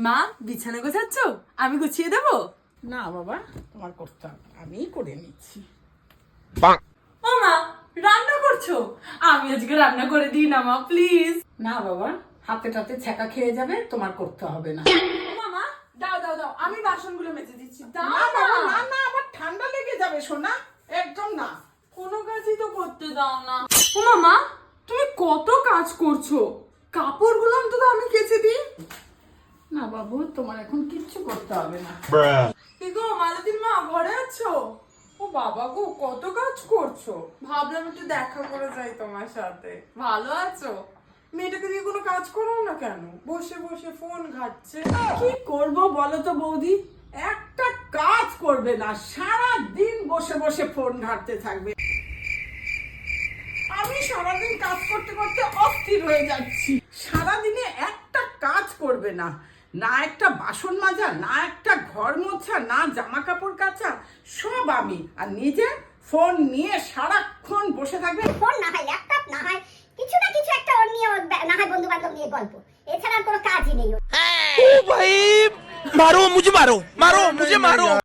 মা বিছানা গোছাচ্ছ? আমি গুছিয়ে দেবো? না বাবা, তোমার করতে হবে, আমিই করে নিচ্ছি। ও মা, রান্না করছো? আমি আজকে রান্না করে দিই না মা, প্লিজ। না বাবা, হাতে টাতে ছ্যাঁকা খেয়ে যাবে, তোমার করতে হবে না। মামা দাও দাও দাও, আমি বাসনগুলো মেজে দিচ্ছি। দাও না না। বাবা, না না, আবার ঠান্ডা লেগে যাবে সোনা, একদম না। কোনো কাজই তো করতে দাও না। ও মামা, তুমি কত কাজ করছো, কাপড়গুলো অন্তত আমি কেচে দিই। না বাবু, তোমার এখন কিচ্ছু করতে হবে না। কি গো মালতীর মা, ঘরে আছো? ও বাবা গো, কত কাজ করছো। ভাবলাম একটু দেখা করে যাই তোমার সাথে। ভালো আছো? মেয়েটাকে দিয়ে কোনো কাজ করো না কেন? বসে বসে ফোন ঘাটছে। কি করব বলো তো বৌদি, একটা কাজ করবে না, সারা দিন বসে বসে ফোন ঘাঁটতে থাকবে। আমি সারাদিন কাজ করতে করতে অস্থির হয়ে যাচ্ছি। সারাদিনে একটা কাজ করবে না, না একটা বাসন মাজা, না একটা ঘর মোছা, না জামা কাপড় কাচা, সব আমি। আর নিজে ফোন নিয়ে সারাক্ষণ বসে থাকবে। ফোন না হয় ল্যাপটপ না হয় কিছু না কিছু একটা ওর নিয়ে না হয় বন্ধু বান্ধব নিয়ে গল্প, এছাড়া আর কোনো কাজই নেই ওর। ओ भाई मारो मुझे मारो मारो मुझे मारो।